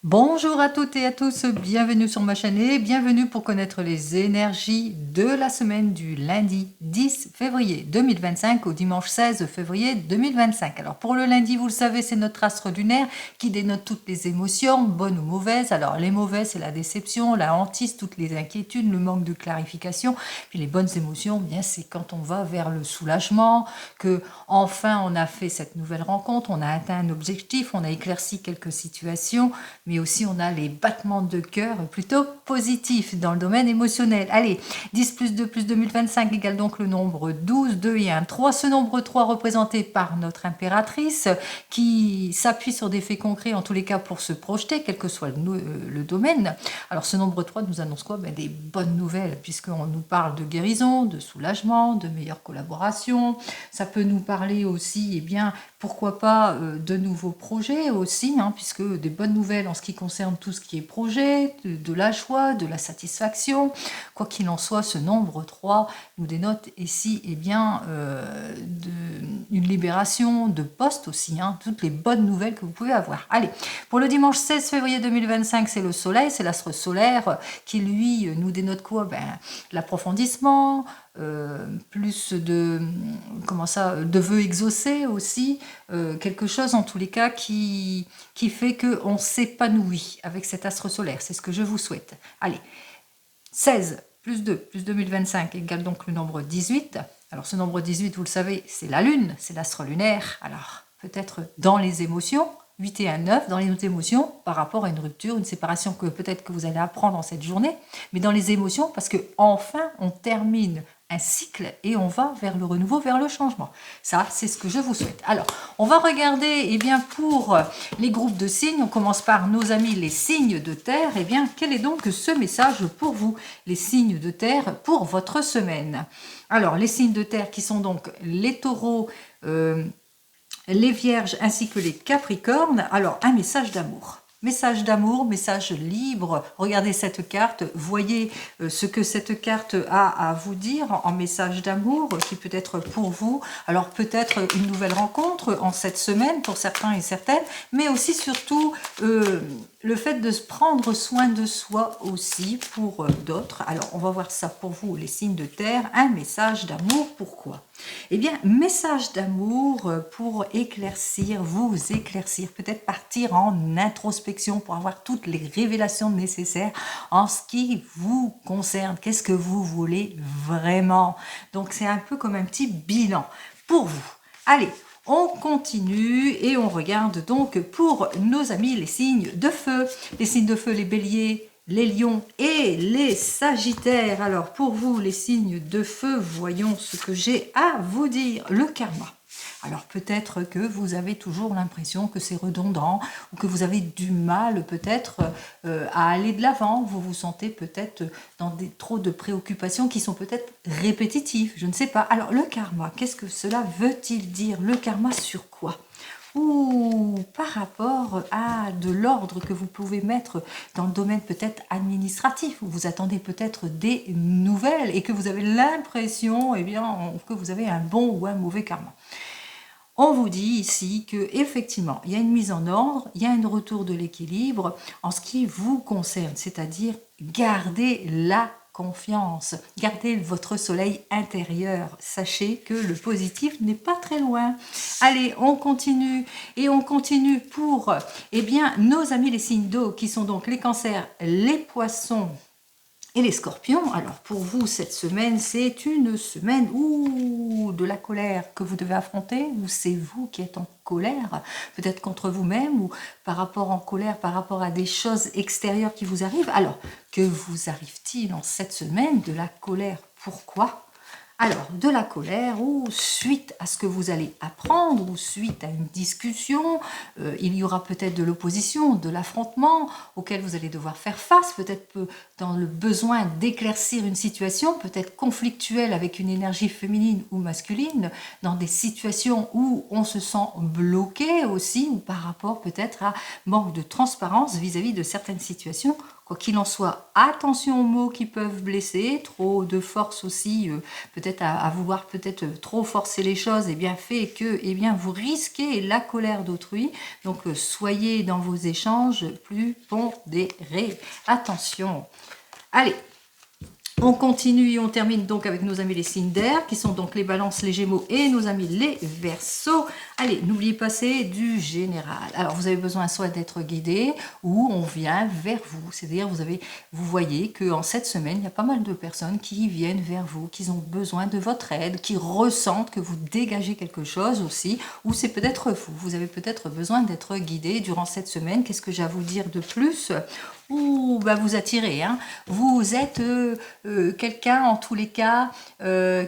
Bonjour à toutes et à tous, bienvenue sur ma chaîne et bienvenue pour connaître les énergies de la semaine du lundi 10 février 2025 au dimanche 16 février 2025. Alors pour le lundi, vous le savez, c'est notre astre lunaire qui dénote toutes les émotions, bonnes ou mauvaises. Alors les mauvaises, c'est la déception, la hantise, toutes les inquiétudes, le manque de clarification. Puis les bonnes émotions, bien c'est quand on va vers le soulagement, que enfin on a fait cette nouvelle rencontre, on a atteint un objectif, on a éclairci quelques situations, mais aussi on a les battements de cœur plutôt positifs dans le domaine émotionnel. Allez, 10 plus 2 plus 2025 égale donc le nombre 12, 2 et 1, 3. Ce nombre 3 représenté par notre impératrice qui s'appuie sur des faits concrets en tous les cas pour se projeter, quel que soit le domaine. Alors ce nombre 3 nous annonce quoi? Des bonnes nouvelles, puisqu'on nous parle de guérison, de soulagement, de meilleure collaboration. Ça peut nous parler aussi, eh bien, pourquoi pas de nouveaux projets aussi, puisque des bonnes nouvelles en ce qui concerne tout ce qui est projet, de la joie, de la satisfaction. Quoi qu'il en soit, ce nombre 3 nous dénote ici une libération de poste aussi, toutes les bonnes nouvelles que vous pouvez avoir. Allez, pour le dimanche 16 février 2025, c'est le soleil, c'est l'astre solaire qui lui nous dénote quoi? L'approfondissement, plus de vœux exaucés aussi, quelque chose en tous les cas qui fait qu'on s'épanouit avec cet astre solaire. C'est ce que je vous souhaite. Allez, 16 plus 2 plus 2025 égale donc le nombre 18. Alors ce nombre 18, vous le savez, c'est la lune, c'est l'astre lunaire. Alors peut-être dans les émotions, 8 et 1, 9 dans les émotions par rapport à une rupture, une séparation que peut-être que vous allez apprendre en cette journée, mais dans les émotions parce que enfin on termine un cycle et on va vers le renouveau, vers le changement. Ça, c'est ce que je vous souhaite. Alors, on va regarder pour les groupes de signes. On commence par nos amis les signes de terre. Quel est donc ce message pour vous, les signes de terre, pour votre semaine? Alors, les signes de terre qui sont donc les taureaux, les vierges ainsi que les capricornes. Alors, un message d'amour. Message d'amour, message libre. Regardez cette carte, voyez ce que cette carte a à vous dire en message d'amour qui peut être pour vous. Alors peut-être une nouvelle rencontre en cette semaine pour certains et certaines, mais aussi surtout le fait de se prendre soin de soi aussi pour d'autres. Alors on va voir ça pour vous, les signes de terre. Un message d'amour, pourquoi? Message d'amour pour éclaircir, vous éclaircir, peut-être partir en introspection pour avoir toutes les révélations nécessaires en ce qui vous concerne. Qu'est-ce que vous voulez vraiment? Donc c'est un peu comme un petit bilan pour vous. Allez, on continue et on regarde donc pour nos amis les signes de feu. Les signes de feu, les béliers, les lions et les sagittaires. Alors pour vous les signes de feu, voyons ce que j'ai à vous dire. Le karma. Alors peut-être que vous avez toujours l'impression que c'est redondant ou que vous avez du mal peut-être à aller de l'avant. Vous vous sentez peut-être dans trop de préoccupations qui sont peut-être répétitives. Je ne sais pas. Alors le karma, qu'est-ce que cela veut-il dire? Le karma sur quoi? Ou par rapport à de l'ordre que vous pouvez mettre dans le domaine peut-être administratif, où vous attendez peut-être des nouvelles et que vous avez l'impression que vous avez un bon ou un mauvais karma. On vous dit ici que effectivement, il y a une mise en ordre, il y a un retour de l'équilibre en ce qui vous concerne, c'est-à-dire garder la confiance, gardez votre soleil intérieur. Sachez que le positif n'est pas très loin. Allez, on continue et on continue pour nos amis les signes d'eau qui sont donc les cancers, les poissons et les scorpions. Alors pour vous cette semaine, c'est une semaine de la colère que vous devez affronter, ou c'est vous qui êtes en colère, peut-être contre vous-même ou par rapport en colère, par rapport à des choses extérieures qui vous arrivent. Alors que vous arrive-t-il en cette semaine? De la colère, pourquoi? Alors, de la colère ou suite à ce que vous allez apprendre ou suite à une discussion, il y aura peut-être de l'opposition, de l'affrontement auquel vous allez devoir faire face, peut-être dans le besoin d'éclaircir une situation, peut-être conflictuelle avec une énergie féminine ou masculine, dans des situations où on se sent bloqué aussi, ou par rapport peut-être à manque de transparence vis-à-vis de certaines situations Quoi qu'il en soit, attention aux mots qui peuvent blesser, trop de force aussi, peut-être à vouloir peut-être trop forcer les choses, et bien fait que bien vous risquez la colère d'autrui. Donc soyez dans vos échanges plus pondérés. Attention. Allez, on continue et on termine donc avec nos amis les signes d'air, qui sont donc les balances, les gémeaux et nos amis les verseaux. Allez, n'oubliez pas, c'est du général. Alors, vous avez besoin soit d'être guidé ou on vient vers vous. C'est-à-dire, vous voyez qu'en cette semaine, il y a pas mal de personnes qui viennent vers vous, qui ont besoin de votre aide, qui ressentent que vous dégagez quelque chose aussi, ou c'est peut-être vous. Vous avez peut-être besoin d'être guidé durant cette semaine. Qu'est-ce que j'ai à vous dire de plus ? Ou bah vous attirez, hein. Vous êtes quelqu'un en tous les cas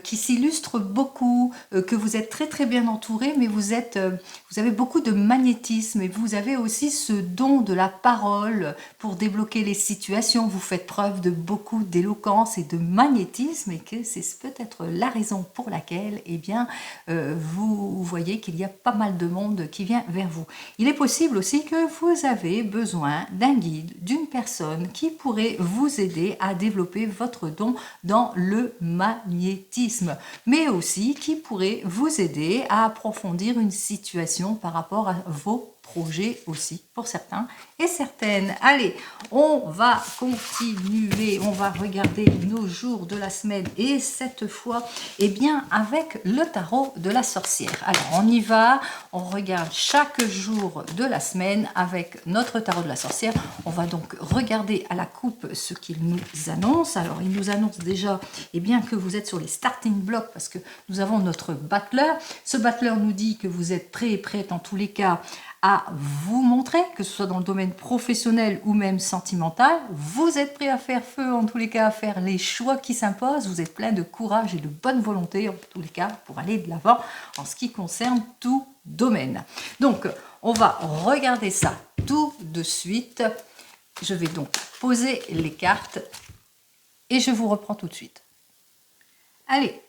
qui s'illustre beaucoup, que vous êtes très très bien entouré, mais vous avez beaucoup de magnétisme et vous avez aussi ce don de la parole pour débloquer les situations. Vous faites preuve de beaucoup d'éloquence et de magnétisme et que c'est peut-être la raison pour laquelle vous voyez qu'il y a pas mal de monde qui vient vers vous. Il est possible aussi que vous avez besoin d'un guide, d'une personne qui pourrait vous aider à développer votre don dans le magnétisme, mais aussi qui pourrait vous aider à approfondir une situation par rapport à vos projets aussi pour certains et certaines. Allez, on va continuer, on va regarder nos jours de la semaine et cette fois, avec le tarot de la sorcière. Alors, on y va, on regarde chaque jour de la semaine avec notre tarot de la sorcière. On va donc regarder à la coupe ce qu'il nous annonce. Alors, il nous annonce déjà que vous êtes sur les starting blocks parce que nous avons notre battleur. Ce battleur nous dit que vous êtes prêt et prête en tous les cas à vous montrer, que ce soit dans le domaine professionnel ou même sentimental. Vous êtes prêt à faire feu, en tous les cas, à faire les choix qui s'imposent. Vous êtes plein de courage et de bonne volonté, en tous les cas, pour aller de l'avant en ce qui concerne tout domaine. Donc, on va regarder ça tout de suite. Je vais donc poser les cartes et je vous reprends tout de suite. Allez,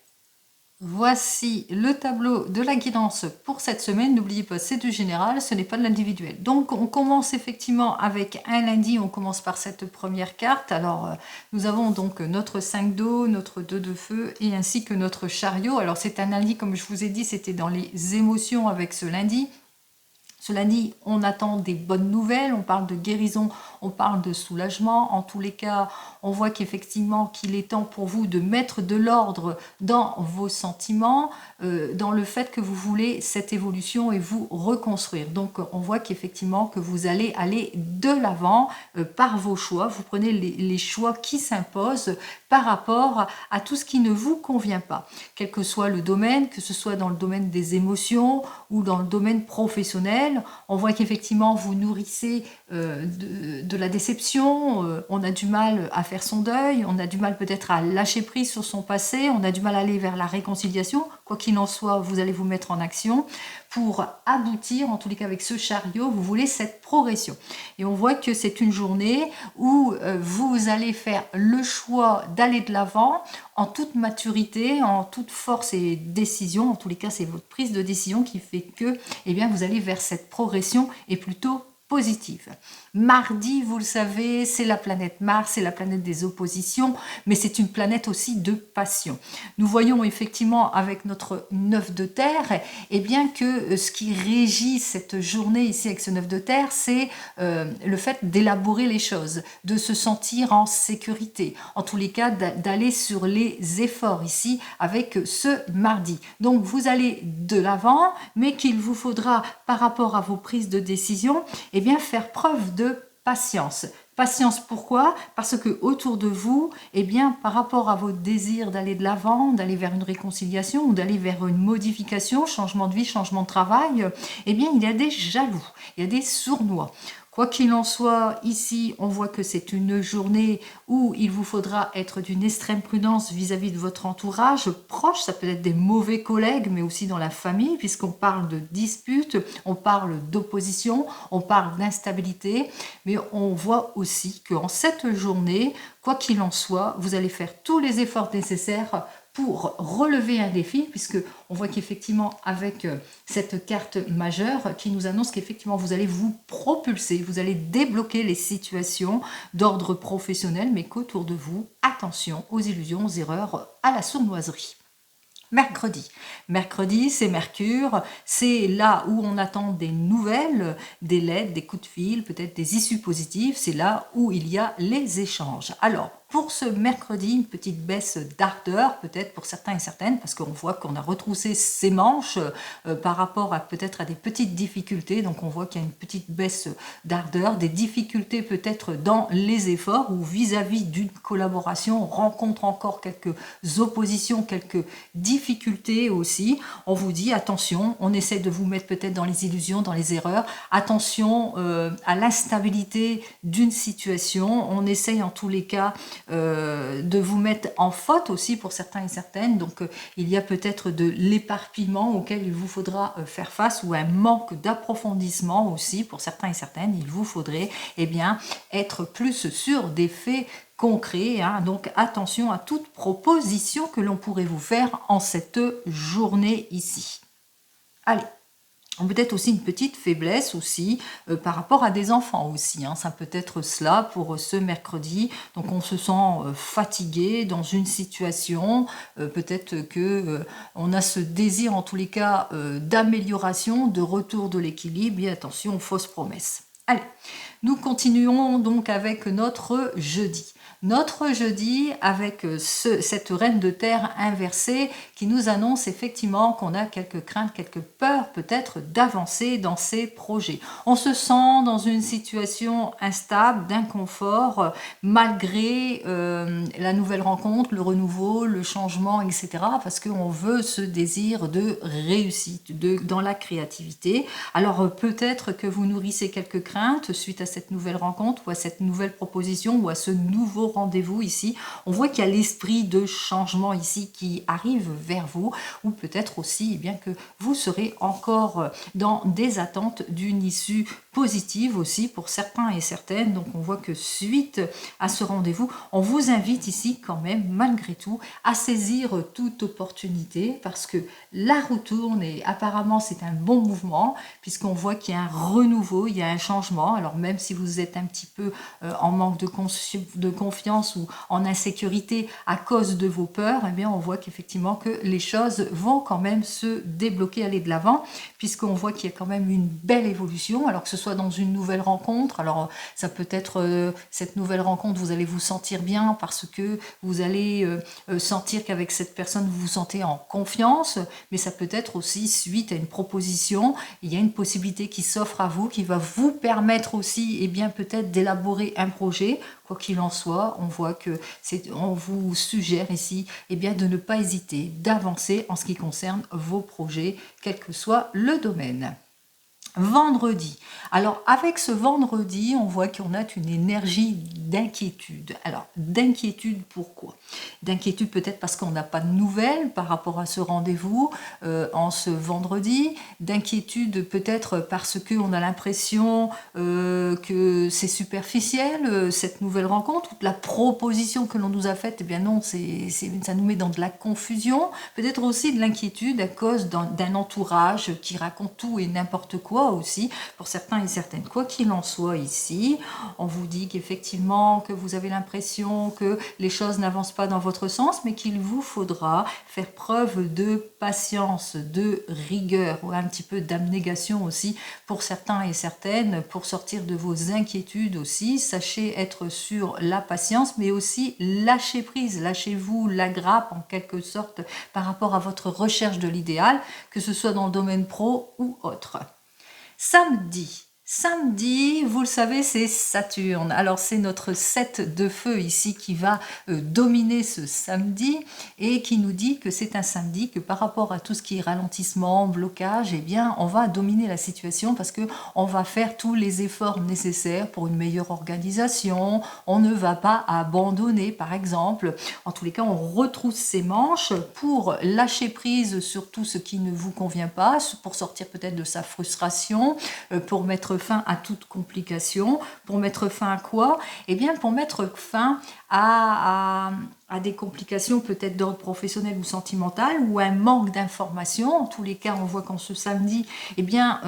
voici le tableau de la guidance pour cette semaine. N'oubliez pas, c'est du général, ce n'est pas de l'individuel. Donc, on commence effectivement avec un lundi. On commence par cette première carte. Alors, nous avons donc notre 5 d'eau, notre 2 de feu et ainsi que notre chariot. Alors, c'est un lundi, comme je vous ai dit, c'était dans les émotions avec ce lundi. Ce lundi, on attend des bonnes nouvelles, on parle de guérison, on parle de soulagement. En tous les cas, on voit qu'effectivement qu'il est temps pour vous de mettre de l'ordre dans vos sentiments, dans le fait que vous voulez cette évolution et vous reconstruire. Donc, on voit qu'effectivement que vous allez aller de l'avant par vos choix. Vous prenez les choix qui s'imposent par rapport à tout ce qui ne vous convient pas. Quel que soit le domaine, que ce soit dans le domaine des émotions ou dans le domaine professionnel, on voit qu'effectivement vous nourrissez de la déception, on a du mal à faire son deuil, on a du mal peut-être à lâcher prise sur son passé, on a du mal à aller vers la réconciliation. Quoi qu'il en soit, vous allez vous mettre en action pour aboutir, en tous les cas avec ce chariot, vous voulez cette progression. Et on voit que c'est une journée où vous allez faire le choix d'aller de l'avant en toute maturité, en toute force et décision. En tous les cas, c'est votre prise de décision qui fait que vous allez vers cette progression et plutôt positive. Mardi, vous le savez, c'est la planète Mars, c'est la planète des oppositions, mais c'est une planète aussi de passion. Nous voyons effectivement avec notre 9 de terre, que ce qui régit cette journée ici avec ce 9 de terre, c'est le fait d'élaborer les choses, de se sentir en sécurité, en tous les cas d'aller sur les efforts ici avec ce mardi. Donc vous allez de l'avant, mais qu'il vous faudra par rapport à vos prises de décision, faire preuve de patience. Patience, pourquoi? Parce que autour de vous, par rapport à votre désir d'aller de l'avant, d'aller vers une réconciliation ou d'aller vers une modification, changement de vie, changement de travail, il y a des jaloux, il y a des sournois. Quoi qu'il en soit, ici, on voit que c'est une journée où il vous faudra être d'une extrême prudence vis-à-vis de votre entourage proche. Ça peut être des mauvais collègues, mais aussi dans la famille, puisqu'on parle de disputes, on parle d'opposition, on parle d'instabilité. Mais on voit aussi qu'en cette journée, quoi qu'il en soit, vous allez faire tous les efforts nécessaires pour relever un défi, puisque on voit qu'effectivement avec cette carte majeure qui nous annonce qu'effectivement vous allez vous propulser, vous allez débloquer les situations d'ordre professionnel, mais qu'autour de vous, attention aux illusions, aux erreurs, à la sournoiserie. Mercredi. Mercredi, c'est Mercure, c'est là où on attend des nouvelles, des lettres, des coups de fil, peut-être des issues positives, c'est là où il y a les échanges. Alors, pour ce mercredi, une petite baisse d'ardeur, peut-être pour certains et certaines, parce qu'on voit qu'on a retroussé ses manches par rapport à peut-être à des petites difficultés, donc on voit qu'il y a une petite baisse d'ardeur, des difficultés peut-être dans les efforts ou vis-à-vis d'une collaboration, on rencontre encore quelques oppositions, quelques difficultés aussi. On vous dit attention, on essaie de vous mettre peut-être dans les illusions, dans les erreurs, attention à l'instabilité d'une situation, on essaye en tous les cas de vous mettre en faute aussi pour certains et certaines, donc il y a peut-être de l'éparpillement auquel il vous faudra faire face ou un manque d'approfondissement aussi pour certains et certaines, il vous faudrait être plus sur des faits concrets, hein. Donc attention à toute proposition que l'on pourrait vous faire en cette journée ici. Allez. Peut-être aussi une petite faiblesse aussi par rapport à des enfants aussi, hein. Ça peut être cela pour ce mercredi. Donc on se sent fatigué dans une situation, peut-être que on a ce désir en tous les cas d'amélioration, de retour de l'équilibre, et attention aux fausses promesses. Allez, nous continuons donc avec notre jeudi. Notre jeudi avec cette reine de terre inversée qui nous annonce effectivement qu'on a quelques craintes, quelques peurs peut-être d'avancer dans ces projets. On se sent dans une situation instable, d'inconfort, malgré la nouvelle rencontre, le renouveau, le changement, etc. Parce qu'on veut ce désir de réussite dans la créativité. Alors peut-être que vous nourrissez quelques craintes suite à cette nouvelle rencontre ou à cette nouvelle proposition ou à ce nouveau rendez-vous ici. On voit qu'il y a l'esprit de changement ici qui arrive vers vous, ou peut-être aussi que vous serez encore dans des attentes d'une issue positive aussi pour certains et certaines. Donc on voit que suite à ce rendez-vous, on vous invite ici quand même malgré tout à saisir toute opportunité parce que la roue tourne et apparemment c'est un bon mouvement puisqu'on voit qu'il y a un renouveau, il y a un changement. Alors même si vous êtes un petit peu en manque de confiance ou en insécurité à cause de vos peurs, on voit qu'effectivement que les choses vont quand même se débloquer, aller de l'avant, puisqu'on voit qu'il y a quand même une belle évolution, alors que ce soit dans une nouvelle rencontre. Alors ça peut être cette nouvelle rencontre, vous allez vous sentir bien parce que vous allez sentir qu'avec cette personne vous vous sentez en confiance, mais ça peut être aussi suite à une proposition, il y a une possibilité qui s'offre à vous, qui va vous permettre aussi peut-être d'élaborer un projet. Quoi qu'il en soit, on voit que on vous suggère ici de ne pas hésiter, d'avancer en ce qui concerne vos projets, quel que soit le domaine. Vendredi. Alors avec ce vendredi, on voit qu'on a une énergie d'inquiétude. Alors d'inquiétude pourquoi? D'inquiétude peut-être parce qu'on n'a pas de nouvelles par rapport à ce rendez-vous en ce vendredi. D'inquiétude peut-être parce qu'on a l'impression que c'est superficiel cette nouvelle rencontre. Toute la proposition que l'on nous a faite, non, ça nous met dans de la confusion. Peut-être aussi de l'inquiétude à cause d'un entourage qui raconte tout et n'importe quoi aussi pour certains et certaines. Quoi qu'il en soit ici, on vous dit qu'effectivement que vous avez l'impression que les choses n'avancent pas dans votre sens, mais qu'il vous faudra faire preuve de patience, de rigueur ou un petit peu d'abnégation aussi pour certains et certaines pour sortir de vos inquiétudes aussi. Sachez être sur la patience, mais aussi lâcher prise, lâchez-vous la grappe en quelque sorte par rapport à votre recherche de l'idéal, que ce soit dans le domaine pro ou autre. Samedi, vous le savez, c'est Saturne. Alors c'est notre 7 de feu ici qui va dominer ce samedi et qui nous dit que c'est un samedi que par rapport à tout ce qui est ralentissement, blocage, on va dominer la situation parce que on va faire tous les efforts nécessaires pour une meilleure organisation. On ne va pas abandonner, par exemple. En tous les cas, on retrousse ses manches pour lâcher prise sur tout ce qui ne vous convient pas, pour sortir peut-être de sa frustration, pour mettre fin à toute complication. Pour mettre fin à quoi? Eh bien, pour mettre fin à des complications peut-être d'ordre professionnel ou sentimental, ou un manque d'informations. En tous les cas, on voit qu'en ce samedi, eh bien,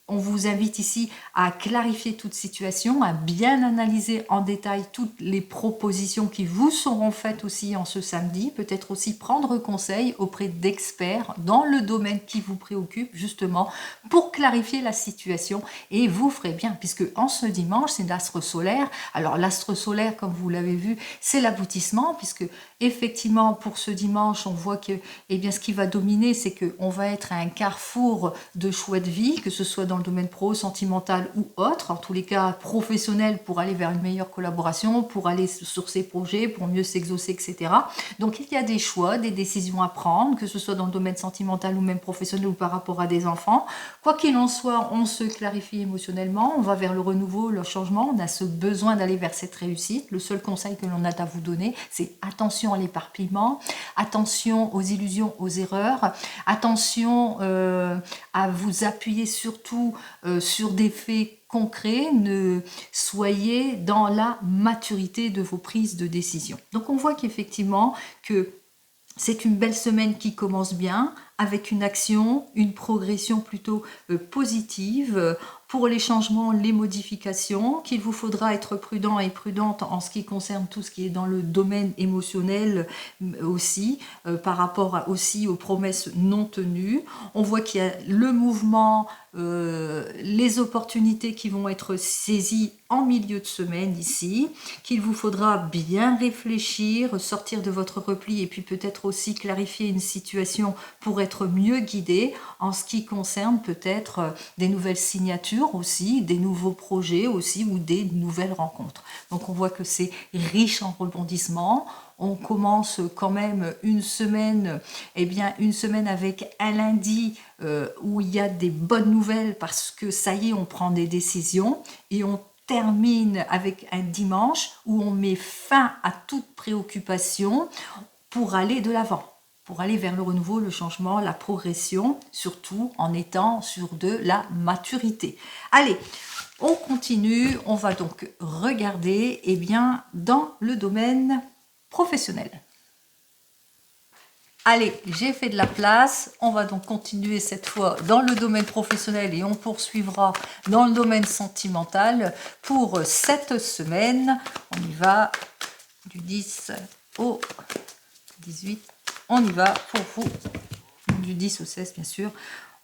on vous invite ici à clarifier toute situation, à bien analyser en détail toutes les propositions qui vous seront faites aussi en ce samedi. Peut-être aussi prendre conseil auprès d'experts dans le domaine qui vous préoccupe, justement, pour clarifier la situation. Et vous ferez bien, puisque en ce dimanche, c'est l'astre solaire. Alors l'astre solaire, comme vous l'avez vu, c'est l'aboutissement, puisque effectivement, pour ce dimanche, on voit que eh bien, ce qui va dominer, c'est qu'on va être à un carrefour de choix de vie, que ce soit dans le domaine pro, sentimental ou autre, en tous les cas professionnel, pour aller vers une meilleure collaboration, pour aller sur ses projets, pour mieux s'exaucer, etc. Donc il y a des choix, des décisions à prendre, que ce soit dans le domaine sentimental ou même professionnel ou par rapport à des enfants. Quoi qu'il en soit, on se clarifie émotionnellement, on va vers le renouveau, le changement, on a ce besoin d'aller vers cette réussite. Le seul conseil que l'on a à vous donner, c'est attention à l'éparpillement, attention aux illusions, aux erreurs, attention à vous appuyer surtout sur des faits concrets, ne soyez dans la maturité de vos prises de décision. Donc on voit qu'effectivement que c'est une belle semaine qui commence bien, avec une action, une progression plutôt positive pour les changements, les modifications, qu'il vous faudra être prudent et prudente en ce qui concerne tout ce qui est dans le domaine émotionnel aussi, par rapport aussi aux promesses non tenues. On voit qu'il y a le mouvement, les opportunités qui vont être saisies en milieu de semaine ici, qu'il vous faudra bien réfléchir, sortir de votre repli et puis peut-être aussi clarifier une situation pour être mieux guidé en ce qui concerne peut-être des nouvelles signatures aussi, des nouveaux projets aussi ou des nouvelles rencontres. Donc on voit que c'est riche en rebondissements. On commence quand même une semaine, une semaine avec un lundi où il y a des bonnes nouvelles parce que ça y est, on prend des décisions et on termine avec un dimanche où on met fin à toute préoccupation pour aller de l'avant, pour aller vers le renouveau, le changement, la progression, surtout en étant sur de la maturité. Allez, on continue, on va donc regarder dans le domaine professionnel. Allez, j'ai fait de la place, on va donc continuer cette fois dans le domaine professionnel et on poursuivra dans le domaine sentimental pour cette semaine. On y va du 10 au 18, on y va pour vous, du 10 au 16 bien sûr.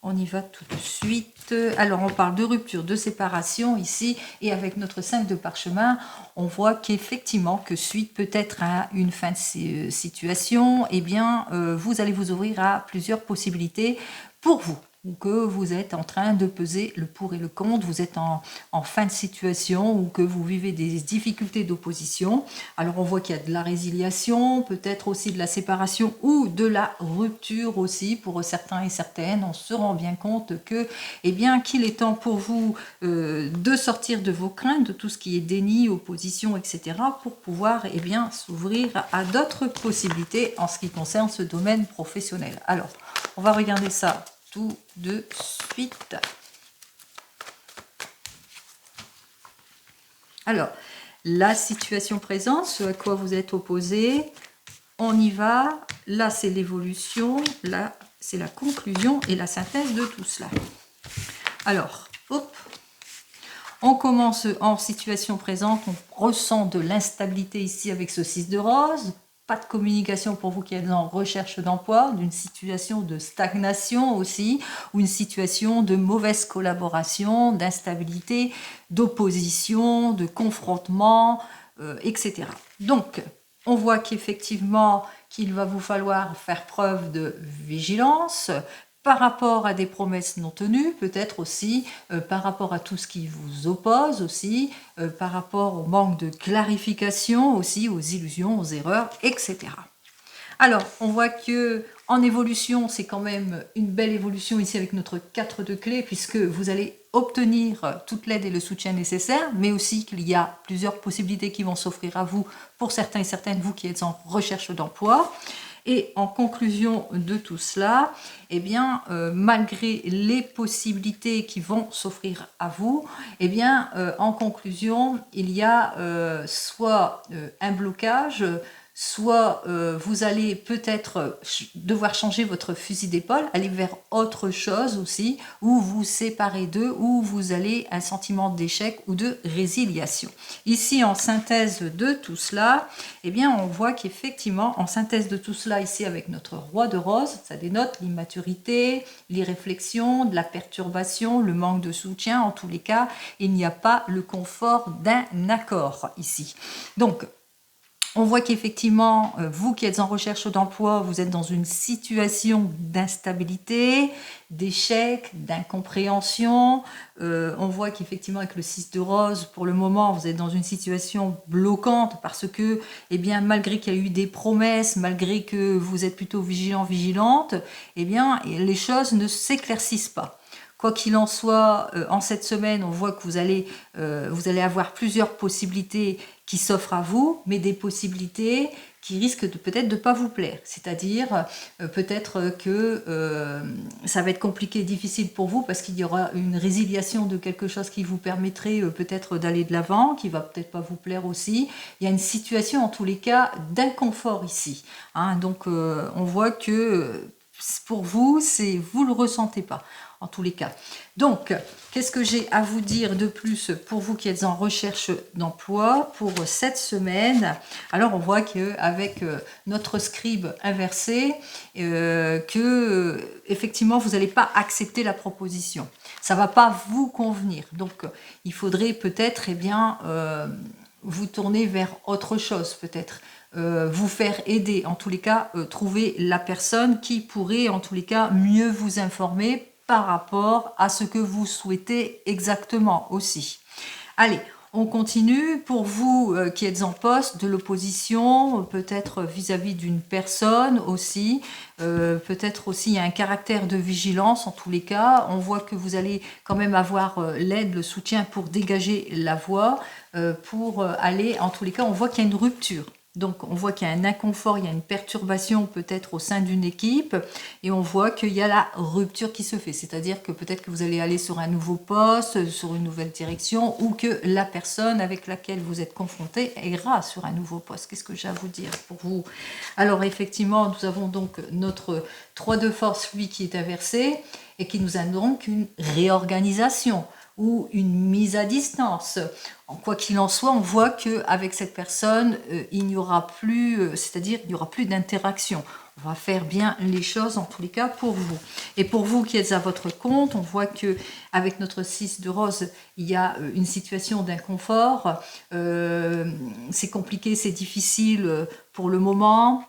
On y va tout de suite. Alors, on parle de rupture, de séparation ici. Et avec notre 5 de parchemin, on voit qu'effectivement, que suite peut-être à une fin de situation, vous allez vous ouvrir à plusieurs possibilités pour vous. Ou que vous êtes en train de peser le pour et le contre, vous êtes en fin de situation ou que vous vivez des difficultés d'opposition. Alors on voit qu'il y a de la résiliation, peut-être aussi de la séparation ou de la rupture aussi pour certains et certaines. On se rend bien compte que, qu'il est temps pour vous de sortir de vos craintes, de tout ce qui est déni, opposition, etc. pour pouvoir s'ouvrir à d'autres possibilités en ce qui concerne ce domaine professionnel. Alors, on va regarder ça tout de suite. Alors, la situation présente, ce à quoi vous êtes opposé, on y va. Là, c'est l'évolution. Là, c'est la conclusion et la synthèse de tout cela. Alors, hop, on commence en situation présente. On ressent de l'instabilité ici avec ce 6 de rose. Pas de communication pour vous qui êtes en recherche d'emploi, d'une situation de stagnation aussi, ou une situation de mauvaise collaboration, d'instabilité, d'opposition, de confrontement, etc. Donc, on voit qu'effectivement, qu'il va vous falloir faire preuve de vigilance par rapport à des promesses non tenues, peut-être aussi par rapport à tout ce qui vous oppose aussi, par rapport au manque de clarification aussi, aux illusions, aux erreurs, etc. Alors, on voit que en évolution, c'est quand même une belle évolution ici avec notre 4 de clés, puisque vous allez obtenir toute l'aide et le soutien nécessaires, mais aussi qu'il y a plusieurs possibilités qui vont s'offrir à vous, pour certains et certaines, vous qui êtes en recherche d'emploi. Et en conclusion de tout cela, eh bien, malgré les possibilités qui vont s'offrir à vous, eh bien, en conclusion, il y a soit un blocage, soit vous allez peut-être devoir changer votre fusil d'épaule, aller vers autre chose aussi, ou vous séparer d'eux, ou vous allez un sentiment d'échec ou de résiliation. Ici, en synthèse de tout cela, eh bien, on voit qu'effectivement, en synthèse de tout cela, ici avec notre roi de rose, ça dénote l'immaturité, l'irréflexion, de la perturbation, le manque de soutien. En tous les cas, il n'y a pas le confort d'un accord ici. Donc, on voit qu'effectivement, vous qui êtes en recherche d'emploi, vous êtes dans une situation d'instabilité, d'échec, d'incompréhension. On voit qu'effectivement, avec le 6 de rose, pour le moment, vous êtes dans une situation bloquante parce que, eh bien, malgré qu'il y a eu des promesses, malgré que vous êtes plutôt vigilant, vigilante, eh bien, les choses ne s'éclaircissent pas. Quoi qu'il en soit, en cette semaine, on voit que vous allez avoir plusieurs possibilités qui s'offrent à vous, mais des possibilités qui risquent peut-être de ne pas vous plaire. C'est-à-dire, peut-être que ça va être compliqué, difficile pour vous, parce qu'il y aura une résiliation de quelque chose qui vous permettrait peut-être d'aller de l'avant, qui va peut-être pas vous plaire aussi. Il y a une situation, en tous les cas, d'inconfort ici. Hein, donc, on voit que pour vous, vous ne le ressentez pas. En tous les cas. Donc, qu'est-ce que j'ai à vous dire de plus pour vous qui êtes en recherche d'emploi pour cette semaine? Alors, on voit qu'avec notre scribe inversé, effectivement, vous n'allez pas accepter la proposition. Ça ne va pas vous convenir. Donc, il faudrait peut-être, eh bien, vous tourner vers autre chose, peut-être. Vous faire aider, en tous les cas, trouver la personne qui pourrait, en tous les cas, mieux vous informer par rapport à ce que vous souhaitez exactement aussi. Allez, on continue. Pour vous qui êtes en poste, de l'opposition, peut-être vis-à-vis d'une personne aussi, peut-être aussi il y a un caractère de vigilance en tous les cas. On voit que vous allez quand même avoir l'aide, le soutien pour dégager la voie, pour aller, en tous les cas, on voit qu'il y a une rupture. Donc, on voit qu'il y a un inconfort, il y a une perturbation peut-être au sein d'une équipe et on voit qu'il y a la rupture qui se fait. C'est-à-dire que peut-être que vous allez aller sur un nouveau poste, sur une nouvelle direction ou que la personne avec laquelle vous êtes confronté ira sur un nouveau poste. Qu'est-ce que j'ai à vous dire pour vous? Alors, effectivement, nous avons donc notre 3 de force, lui, qui est inversé et qui nous a donc une réorganisation ou une mise à distance. Quoi qu'il en soit, on voit qu'avec cette personne, il n'y aura plus, c'est-à-dire il n'y aura plus d'interaction. On va faire bien les choses en tous les cas pour vous. Et pour vous qui êtes à votre compte, on voit que avec notre 6 de rose, il y a une situation d'inconfort. C'est compliqué, c'est difficile pour le moment.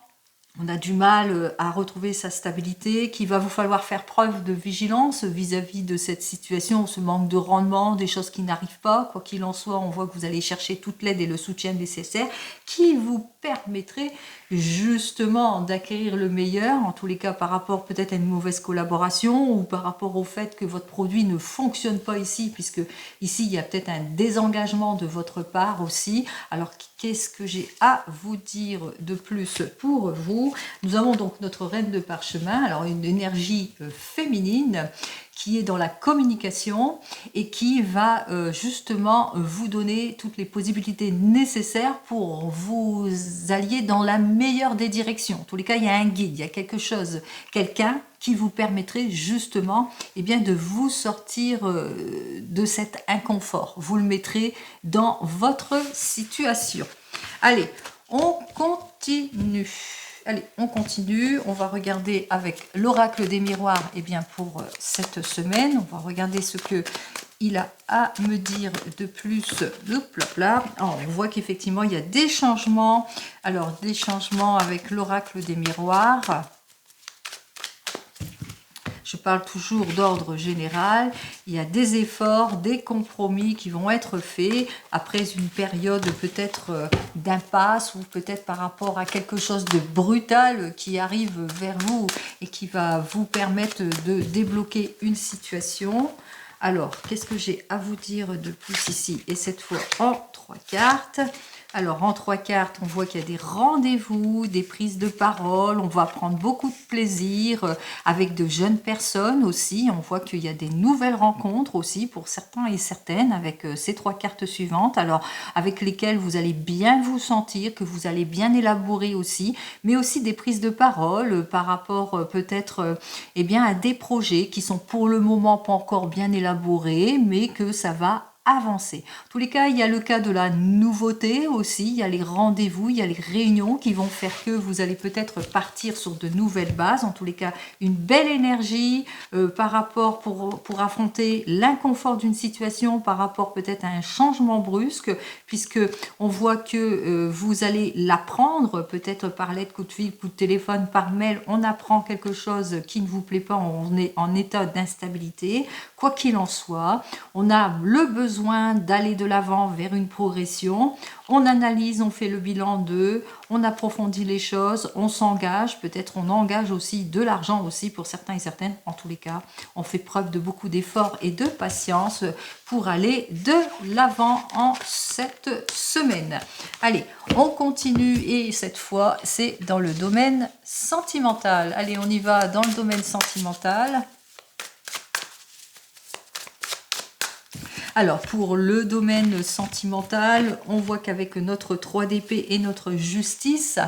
On a du mal à retrouver sa stabilité, qu'il va vous falloir faire preuve de vigilance vis-à-vis de cette situation, ce manque de rendement, des choses qui n'arrivent pas. Quoi qu'il en soit, on voit que vous allez chercher toute l'aide et le soutien nécessaire qui vous permettrait justement d'acquérir le meilleur, en tous les cas par rapport peut-être à une mauvaise collaboration ou par rapport au fait que votre produit ne fonctionne pas ici, puisque ici il y a peut-être un désengagement de votre part aussi. Alors qu'est-ce que j'ai à vous dire de plus pour vous? Nous avons donc notre reine de parchemin, alors une énergie féminine qui est dans la communication et qui va justement vous donner toutes les possibilités nécessaires pour vous allier dans la meilleure des directions. En tous les cas, il y a un guide, il y a quelque chose, quelqu'un qui vous permettrait justement de vous sortir de cet inconfort. Vous le mettrez dans votre situation. Allez, on continue. Allez, on continue. On va regarder avec l'oracle des miroirs pour cette semaine. On va regarder ce qu'il a à me dire de plus. Alors, on voit qu'effectivement, il y a des changements. Alors, des changements avec l'oracle des miroirs. Je parle toujours d'ordre général. Il y a des efforts, des compromis qui vont être faits après une période peut-être d'impasse ou peut-être par rapport à quelque chose de brutal qui arrive vers vous et qui va vous permettre de débloquer une situation. Alors, qu'est-ce que j'ai à vous dire de plus ici? Et cette fois en 3 cartes. Alors, en 3 cartes, on voit qu'il y a des rendez-vous, des prises de parole, on va prendre beaucoup de plaisir avec de jeunes personnes aussi. On voit qu'il y a des nouvelles rencontres aussi pour certains et certaines avec ces 3 cartes suivantes. Alors, avec lesquelles vous allez bien vous sentir, que vous allez bien élaborer aussi, mais aussi des prises de parole par rapport peut-être eh bien, à des projets qui sont pour le moment pas encore bien élaborés, mais que ça va avancer. En tous les cas, il y a le cas de la nouveauté aussi, il y a les rendez-vous, il y a les réunions qui vont faire que vous allez peut-être partir sur de nouvelles bases. En tous les cas, une belle énergie par rapport pour affronter l'inconfort d'une situation, par rapport peut-être à un changement brusque, puisque on voit que vous allez l'apprendre, peut-être par lettre, coup de fil, coup de téléphone, par mail, on apprend quelque chose qui ne vous plaît pas, on est en état d'instabilité. Quoi qu'il en soit, on a le besoin d'aller de l'avant vers une progression. On analyse, on fait le bilan d'eux, on approfondit les choses, on s'engage, peut-être on engage aussi de l'argent aussi pour certains et certaines. En tous les cas, on fait preuve de beaucoup d'efforts et de patience pour aller de l'avant en cette semaine. Allez, on continue et cette fois, c'est dans le domaine sentimental. Allez, on y va dans le domaine sentimental. Alors, pour le domaine sentimental, on voit qu'avec notre 3 d'épée et notre justice,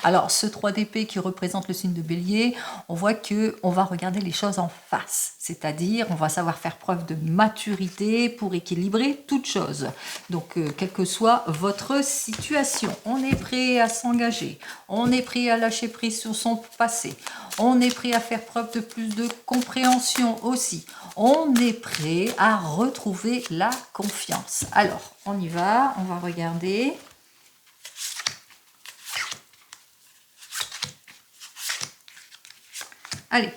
alors ce 3 d'épée qui représente le signe de Bélier, on voit qu'on va regarder les choses en face. C'est-à-dire, on va savoir faire preuve de maturité pour équilibrer toute chose. Donc, quelle que soit votre situation, on est prêt à s'engager, on est prêt à lâcher prise sur son passé, on est prêt à faire preuve de plus de compréhension aussi. On est prêt à retrouver la confiance. Alors, on y va, on va regarder. Allez.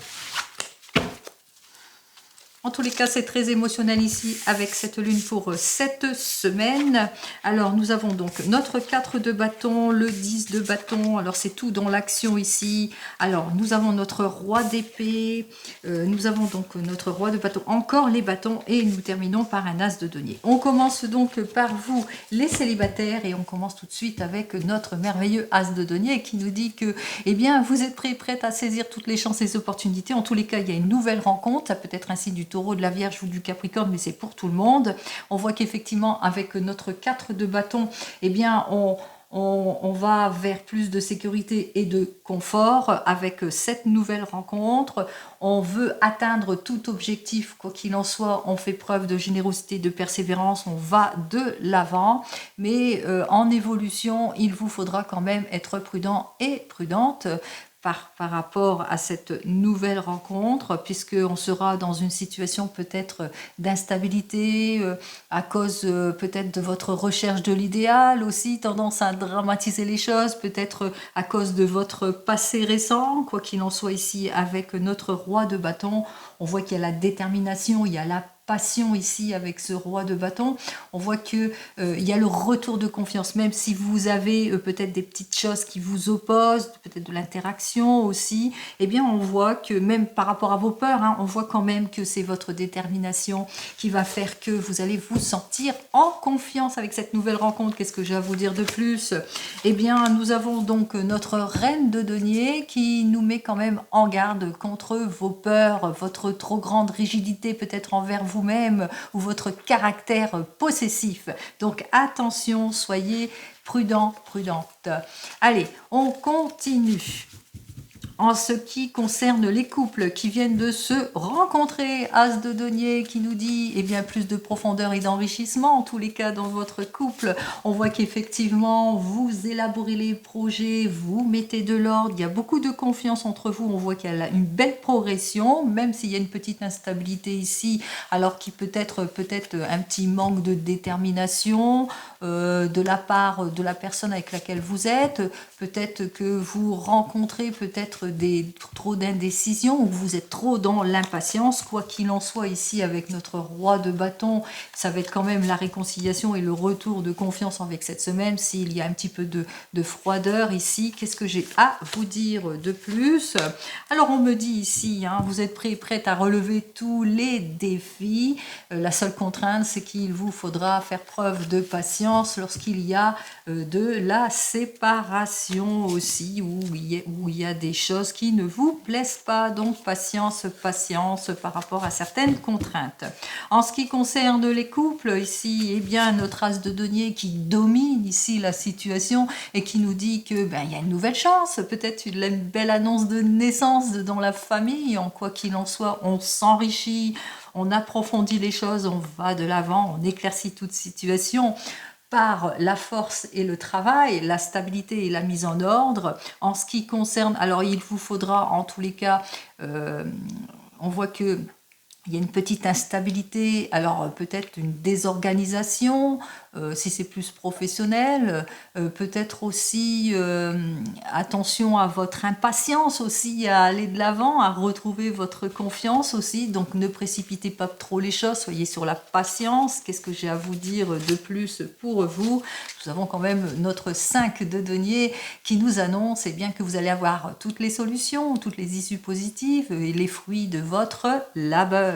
En tous les cas, c'est très émotionnel ici avec cette lune pour cette semaine. Alors, nous avons donc notre 4 de bâton, le 10 de bâton. Alors, c'est tout dans l'action ici. Alors, nous avons notre roi d'épée. Nous avons donc notre roi de bâton, encore les bâtons. Et nous terminons par un as de denier. On commence donc par vous, les célibataires. Et on commence tout de suite avec notre merveilleux as de denier qui nous dit que, eh bien, vous êtes prête à saisir toutes les chances et les opportunités. En tous les cas, il y a une nouvelle rencontre. Ça peut être ainsi du Taureau, de la Vierge ou du Capricorne, mais c'est pour tout le monde. On voit qu'effectivement, avec notre 4 de bâton, eh bien, on va vers plus de sécurité et de confort avec cette nouvelle rencontre. On veut atteindre tout objectif, quoi qu'il en soit, on fait preuve de générosité, de persévérance, on va de l'avant. Mais en évolution, il vous faudra quand même être prudent et prudente par rapport à cette nouvelle rencontre, puisqu'on sera dans une situation peut-être d'instabilité, à cause peut-être de votre recherche de l'idéal aussi, tendance à dramatiser les choses, peut-être à cause de votre passé récent, quoi qu'il en soit ici avec notre roi de bâton, on voit qu'il y a la détermination, il y a la passion ici avec ce roi de bâton. On voit que il y a le retour de confiance, même si vous avez peut-être des petites choses qui vous opposent, peut-être de l'interaction aussi, eh bien on voit que même par rapport à vos peurs, hein, on voit quand même que c'est votre détermination qui va faire que vous allez vous sentir en confiance avec cette nouvelle rencontre. Qu'est-ce que j'ai à vous dire de plus? Eh bien, nous avons donc notre reine de denier qui nous met quand même en garde contre vos peurs, votre trop grande rigidité peut-être envers vous-même ou votre caractère possessif. Donc attention, soyez prudent, prudente. Allez, on continue. En ce qui concerne les couples qui viennent de se rencontrer, as de denier qui nous dit eh bien plus de profondeur et d'enrichissement en tous les cas dans votre couple. On voit qu'effectivement vous élaborez les projets, vous mettez de l'ordre, il y a beaucoup de confiance entre vous, on voit qu'il y a une belle progression, même s'il y a une petite instabilité ici, alors qu'il peut être un petit manque de détermination de la part de la personne avec laquelle vous êtes, peut-être que vous rencontrez peut-être trop d'indécision ou vous êtes trop dans l'impatience. Quoi qu'il en soit, ici, avec notre roi de bâton, ça va être quand même la réconciliation et le retour de confiance avec cette semaine. S'il y a un petit peu de froideur ici, qu'est-ce que j'ai à vous dire de plus? Alors, on me dit ici, hein, vous êtes prête à relever tous les défis. La seule contrainte, c'est qu'il vous faudra faire preuve de patience lorsqu'il y a de la séparation aussi, où il y a des choses qui ne vous plaisent pas. Donc, patience par rapport à certaines contraintes. En ce qui concerne les couples, ici, eh bien, notre as de denier qui domine ici la situation et qui nous dit que il y a une nouvelle chance, peut-être une belle annonce de naissance dans la famille. En quoi qu'il en soit, on s'enrichit, on approfondit les choses, on va de l'avant, on éclaircit toute situation par la force et le travail, la stabilité et la mise en ordre. En ce qui concerne, alors il vous faudra en tous les cas, on voit que il y a une petite instabilité, alors peut-être une désorganisation, si c'est plus professionnel, peut-être aussi attention à votre impatience aussi, à aller de l'avant, à retrouver votre confiance aussi, donc ne précipitez pas trop les choses, soyez sur la patience. Qu'est-ce que j'ai à vous dire de plus pour vous? Nous avons quand même notre 5 de denier qui nous annonce bien que vous allez avoir toutes les solutions, toutes les issues positives et les fruits de votre labeur.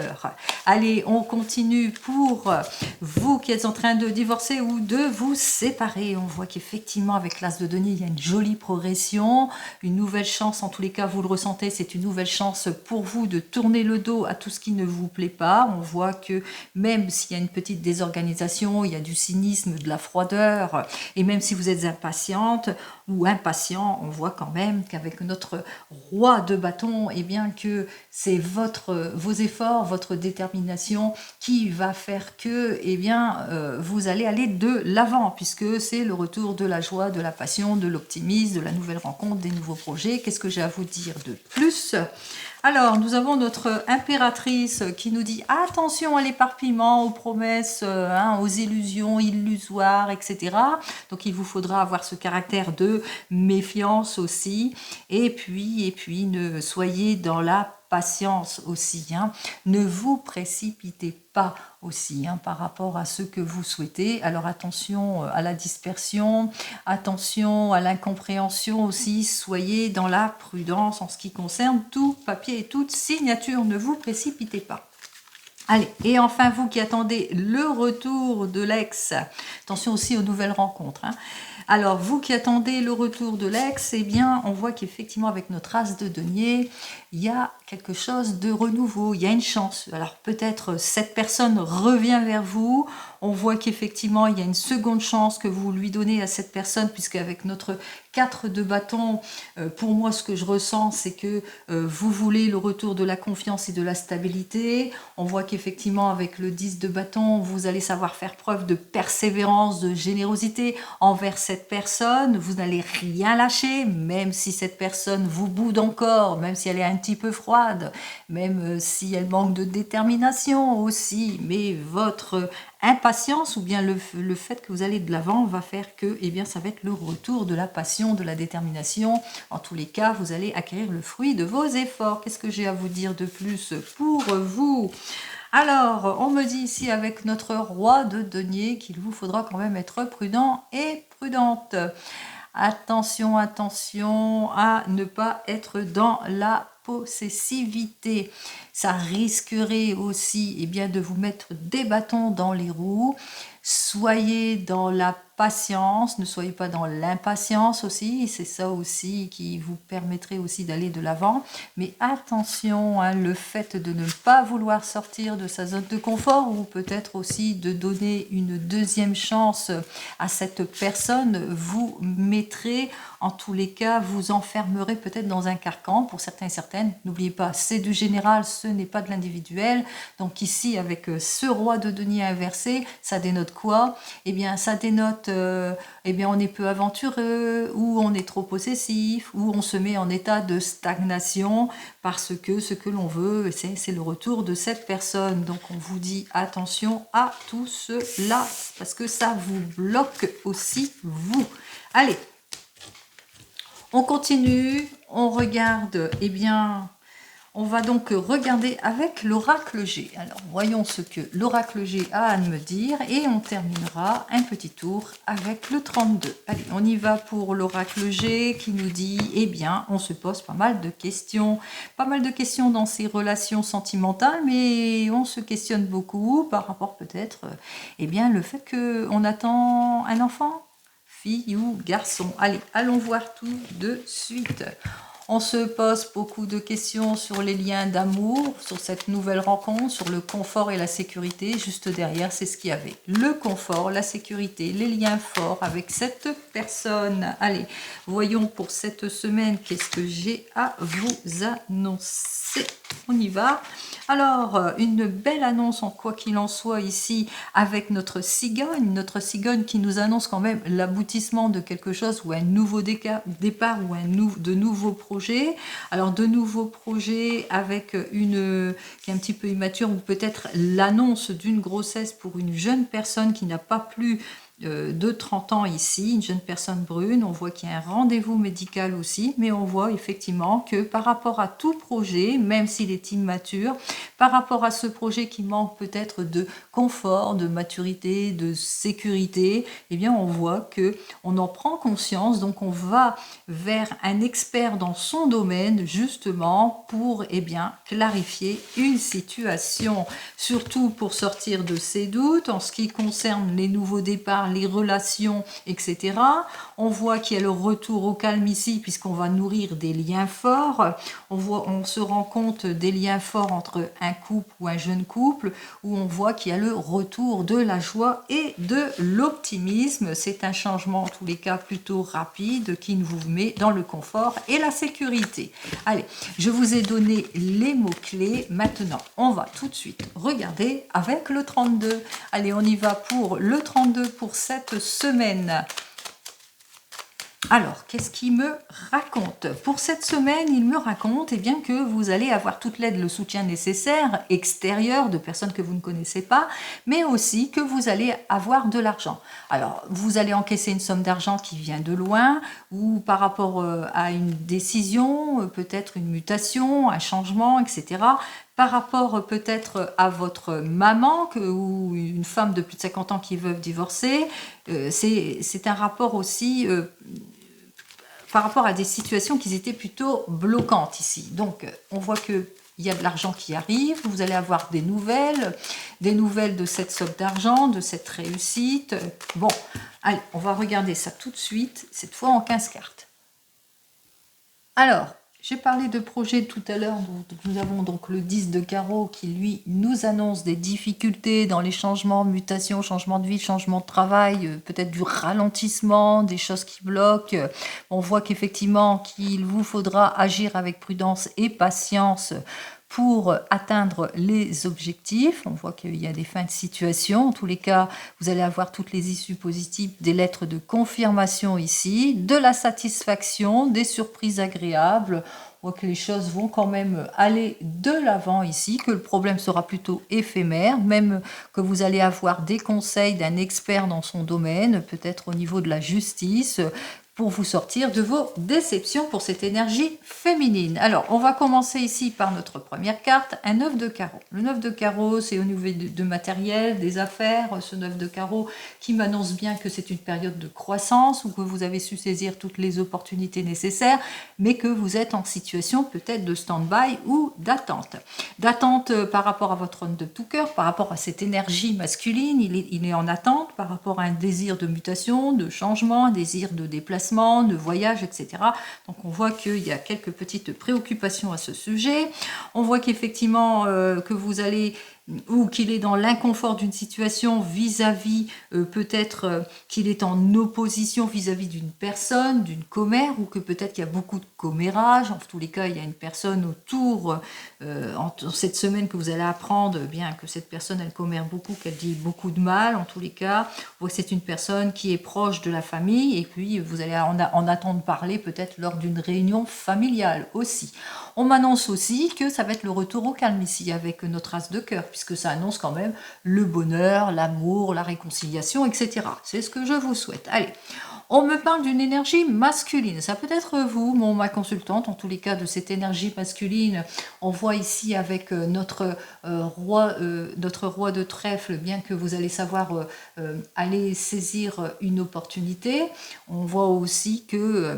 Allez, on continue pour vous qui êtes en train de divorcer ou de vous séparer. On voit qu'effectivement, avec l'as de denier, il y a une jolie progression, une nouvelle chance. En tous les cas, vous le ressentez, c'est une nouvelle chance pour vous de tourner le dos à tout ce qui ne vous plaît pas. On voit que même s'il y a une petite désorganisation, il y a du cynisme, de la froideur, et même si vous êtes impatiente ou impatient, on voit quand même qu'avec notre roi de bâton, bien que c'est vos efforts, votre détermination qui va faire que vous allez aller de l'avant, puisque c'est le retour de la joie, de la passion, de l'optimisme, de la nouvelle rencontre, des nouveaux projets. Qu'est-ce que j'ai à vous dire de plus? Alors, nous avons notre impératrice qui nous dit attention à l'éparpillement, aux promesses, aux illusions illusoires, etc. Donc, il vous faudra avoir ce caractère de méfiance aussi. Et puis ne soyez dans la patience aussi. Ne vous précipitez pas aussi par rapport à ce que vous souhaitez. Alors attention à la dispersion, attention à l'incompréhension aussi. Soyez dans la prudence en ce qui concerne tout papier et toute signature. Ne vous précipitez pas. Allez, et enfin vous qui attendez le retour de l'ex, attention aussi aux nouvelles rencontres. Alors, vous qui attendez le retour de l'ex, on voit qu'effectivement, avec notre as de denier, il y a quelque chose de renouveau, il y a une chance. Alors, peut-être cette personne revient vers vous, on voit qu'effectivement, il y a une seconde chance que vous lui donnez à cette personne, puisque avec notre 4 de bâton, pour moi, ce que je ressens, c'est que vous voulez le retour de la confiance et de la stabilité. On voit qu'effectivement, avec le 10 de bâton, vous allez savoir faire preuve de persévérance, de générosité envers cette personne. Vous n'allez rien lâcher, même si cette personne vous boude encore, même si elle est un petit peu froide, même si elle manque de détermination aussi. Mais votre impatience ou bien le fait que vous allez de l'avant va faire que ça va être le retour de la passion, de la détermination. En tous les cas, vous allez acquérir le fruit de vos efforts. Qu'est-ce que j'ai à vous dire de plus pour vous? Alors, on me dit ici avec notre roi de denier qu'il vous faudra quand même être prudent et prudente. Attention, attention à ne pas être dans la possessivité. Ça risquerait aussi de vous mettre des bâtons dans les roues. Soyez dans la patience, ne soyez pas dans l'impatience aussi, c'est ça aussi qui vous permettrait aussi d'aller de l'avant. Mais attention, le fait de ne pas vouloir sortir de sa zone de confort ou peut-être aussi de donner une deuxième chance à cette personne, vous mettrez, en tous les cas, vous enfermerez peut-être dans un carcan pour certains et certaines. N'oubliez pas, c'est du général, ce n'est pas de l'individuel. Donc ici, avec ce roi de denier inversé, ça dénote quoi? Ça dénote on est peu aventureux, ou on est trop possessif, ou on se met en état de stagnation parce que ce que l'on veut, c'est le retour de cette personne. Donc on vous dit attention à tout cela parce que ça vous bloque aussi vous. Allez, On continue, on regarde, eh bien, on va donc regarder avec l'oracle G. Alors, voyons ce que l'oracle G a à me dire et on terminera un petit tour avec le 32. Allez, on y va pour l'oracle G qui nous dit, eh bien, on se pose pas mal de questions dans ces relations sentimentales, mais on se questionne beaucoup par rapport peut-être, eh bien, le fait qu'on attend un enfant, fille ou garçon. Allez, allons voir tout de suite. On se pose beaucoup de questions sur les liens d'amour, sur cette nouvelle rencontre, sur le confort et la sécurité. Juste derrière, c'est ce qu'il y avait. Le confort, la sécurité, les liens forts avec cette personne. Allez, voyons pour cette semaine, qu'est-ce que j'ai à vous annoncer. On y va. Alors, une belle annonce en quoi qu'il en soit ici avec notre cigogne qui nous annonce quand même l'aboutissement de quelque chose ou un nouveau départ ou de nouveaux projets. Alors, de nouveaux projets avec une qui est un petit peu immature ou peut-être l'annonce d'une grossesse pour une jeune personne qui n'a pas plus de 30 ans ici, une jeune personne brune. On voit qu'il y a un rendez-vous médical aussi, mais on voit effectivement que par rapport à tout projet, même s'il est immature, par rapport à ce projet qui manque peut-être de confort, de maturité, de sécurité, eh bien on voit que on en prend conscience, donc on va vers un expert dans son domaine justement pour clarifier une situation, surtout pour sortir de ses doutes en ce qui concerne les nouveaux départs, les relations, etc. On voit qu'il y a le retour au calme ici puisqu'on va nourrir des liens forts. On se rend compte des liens forts entre un couple ou un jeune couple où on voit qu'il y a le retour de la joie et de l'optimisme. C'est un changement en tous les cas plutôt rapide qui vous met dans le confort et la sécurité. Allez, je vous ai donné les mots-clés. Maintenant, on va tout de suite regarder avec le 32. Allez, on y va pour le 32 pour cette semaine. Alors, qu'est-ce qu'il me raconte? Pour cette semaine, il me raconte bien que vous allez avoir toute l'aide, le soutien nécessaire, extérieur, de personnes que vous ne connaissez pas, mais aussi que vous allez avoir de l'argent. Alors, vous allez encaisser une somme d'argent qui vient de loin, ou par rapport à une décision, peut-être une mutation, un changement, etc. Par rapport peut-être à votre maman ou une femme de plus de 50 ans qui veut divorcer, c'est un rapport aussi par rapport à des situations qui étaient plutôt bloquantes ici. Donc, on voit qu'il y a de l'argent qui arrive, vous allez avoir des nouvelles de cette somme d'argent, de cette réussite. Bon, allez, on va regarder ça tout de suite, cette fois en 15 cartes. Alors, j'ai parlé de projet tout à l'heure, nous avons donc le 10 de carreau qui lui nous annonce des difficultés dans les changements, mutations, changement de vie, changement de travail, peut-être du ralentissement, des choses qui bloquent. On voit qu'effectivement qu'il vous faudra agir avec prudence et patience pour atteindre les objectifs. On voit qu'il y a des fins de situation. En tous les cas, vous allez avoir toutes les issues positives, des lettres de confirmation ici, de la satisfaction, des surprises agréables. On voit que les choses vont quand même aller de l'avant ici, que le problème sera plutôt éphémère, même que vous allez avoir des conseils d'un expert dans son domaine, peut-être au niveau de la justice, pour vous sortir de vos déceptions pour cette énergie féminine. Alors, on va commencer ici par notre première carte, un 9 de carreau. Le 9 de carreau, c'est au niveau de matériel, des affaires. Ce 9 de carreau qui m'annonce bien que c'est une période de croissance ou que vous avez su saisir toutes les opportunités nécessaires, mais que vous êtes en situation peut-être de stand-by ou d'attente. D'attente par rapport à votre homme de tout cœur, par rapport à cette énergie masculine, il est en attente par rapport à un désir de mutation, de changement, un désir de déplacement, de voyage, etc. Donc on voit qu'il y a quelques petites préoccupations à ce sujet. On voit qu'effectivement que vous allez ou qu'il est dans l'inconfort d'une situation vis-à-vis, peut-être qu'il est en opposition vis-à-vis d'une personne, d'une commère, ou que peut-être qu'il y a beaucoup de commérage. En tous les cas, il y a une personne autour, en cette semaine que vous allez apprendre, bien que cette personne, elle commère beaucoup, qu'elle dit beaucoup de mal. En tous les cas, on voit que c'est une personne qui est proche de la famille, et puis vous allez en attendre parler peut-être lors d'une réunion familiale aussi. On m'annonce aussi que ça va être le retour au calme ici avec notre as de cœur, puisque ça annonce quand même le bonheur, l'amour, la réconciliation, etc. C'est ce que je vous souhaite. Allez, on me parle d'une énergie masculine. Ça peut être vous, ma consultante, en tous les cas de cette énergie masculine. On voit ici avec notre roi de trèfle, bien que vous allez savoir aller saisir une opportunité. On voit aussi que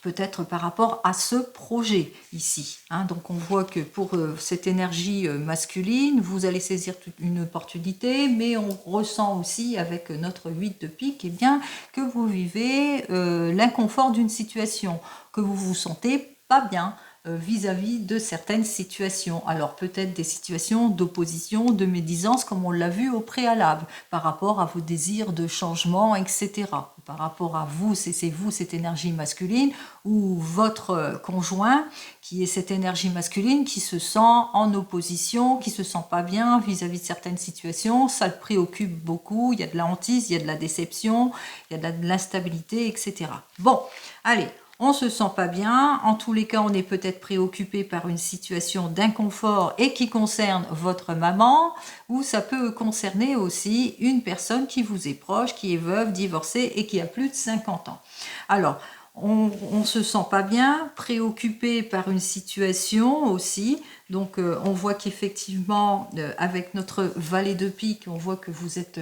peut-être par rapport à ce projet ici. Donc on voit que pour cette énergie masculine, vous allez saisir une opportunité, mais on ressent aussi avec notre 8 de pique bien, que vous vivez l'inconfort d'une situation, que vous vous sentez pas bien vis-à-vis de certaines situations. Alors peut-être des situations d'opposition, de médisance, comme on l'a vu au préalable, par rapport à vos désirs de changement, etc. Par rapport à vous, c'est vous, cette énergie masculine, ou votre conjoint, qui est cette énergie masculine, qui se sent en opposition, qui se sent pas bien vis-à-vis de certaines situations, ça le préoccupe beaucoup, il y a de la hantise, il y a de la déception, il y a de l'instabilité, etc. Bon, allez, on se sent pas bien, en tous les cas on est peut-être préoccupé par une situation d'inconfort et qui concerne votre maman, ou ça peut concerner aussi une personne qui vous est proche, qui est veuve, divorcée et qui a plus de 50 ans. Alors, on se sent pas bien, préoccupé par une situation aussi. Donc on voit qu'effectivement avec notre valet de pique, on voit que vous êtes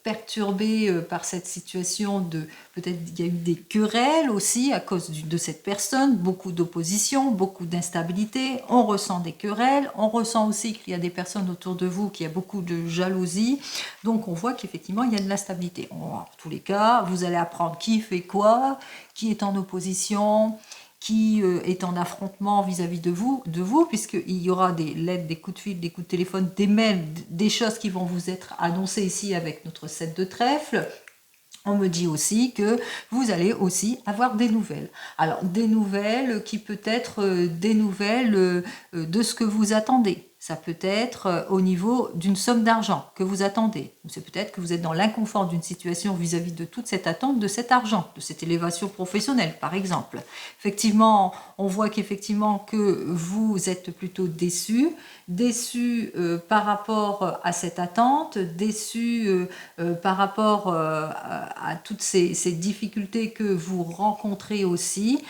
perturbé par cette situation de peut-être il y a eu des querelles aussi à cause de cette personne, beaucoup d'opposition, beaucoup d'instabilité, on ressent des querelles, on ressent aussi qu'il y a des personnes autour de vous, qu'il y a beaucoup de jalousie, donc on voit qu'effectivement il y a de l'instabilité. En tous les cas, vous allez apprendre qui fait quoi, qui est en opposition, qui est en affrontement vis-à-vis de vous, puisqu'il y aura des lettres, des coups de fil, des coups de téléphone, des mails, des choses qui vont vous être annoncées ici avec notre 7 de trèfle. On me dit aussi que vous allez aussi avoir des nouvelles. Alors, des nouvelles qui peut être des nouvelles de ce que vous attendez. Ça peut être au niveau d'une somme d'argent que vous attendez. Ou c'est peut-être que vous êtes dans l'inconfort d'une situation vis-à-vis de toute cette attente de cet argent, de cette élévation professionnelle, par exemple. Effectivement, on voit qu'effectivement que vous êtes plutôt déçu par rapport à cette attente, déçu par rapport à toutes ces difficultés que vous rencontrez aussi,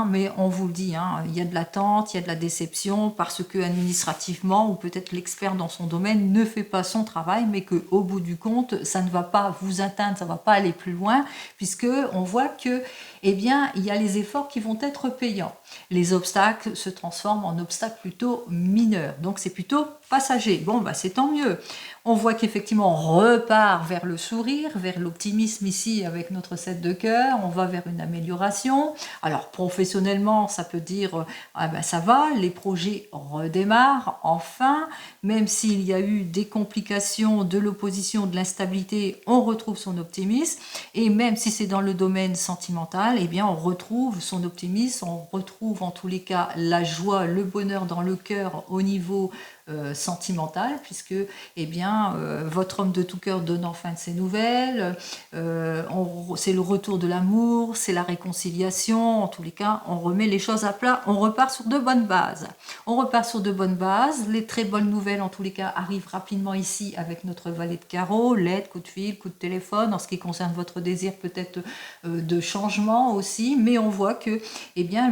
mais on vous le dit, il y a de l'attente, il y a de la déception, parce que administrativement, ou peut-être l'expert dans son domaine ne fait pas son travail, mais qu'au bout du compte, ça ne va pas vous atteindre, ça ne va pas aller plus loin, puisque on voit que, il y a les efforts qui vont être payants. Les obstacles se transforment en obstacles plutôt mineurs, donc c'est plutôt passager. Bon, c'est tant mieux. On voit qu'effectivement, on repart vers le sourire, vers l'optimisme ici avec notre 7 de cœur. On va vers une amélioration. Alors, professionnellement, ça peut dire, ça va, les projets redémarrent enfin. Même s'il y a eu des complications, de l'opposition, de l'instabilité, on retrouve son optimisme. Et même si c'est dans le domaine sentimental, on retrouve son optimisme, on retrouve en tous les cas la joie, le bonheur dans le cœur au niveau sentimental, puisque votre homme de tout cœur donne enfin de ses nouvelles, c'est le retour de l'amour, c'est la réconciliation, en tous les cas on remet les choses à plat, on repart sur de bonnes bases. Les très bonnes nouvelles en tous les cas arrivent rapidement ici avec notre valet de carreau, lettres, coup de fil, coup de téléphone, en ce qui concerne votre désir peut-être de changement aussi, mais on voit que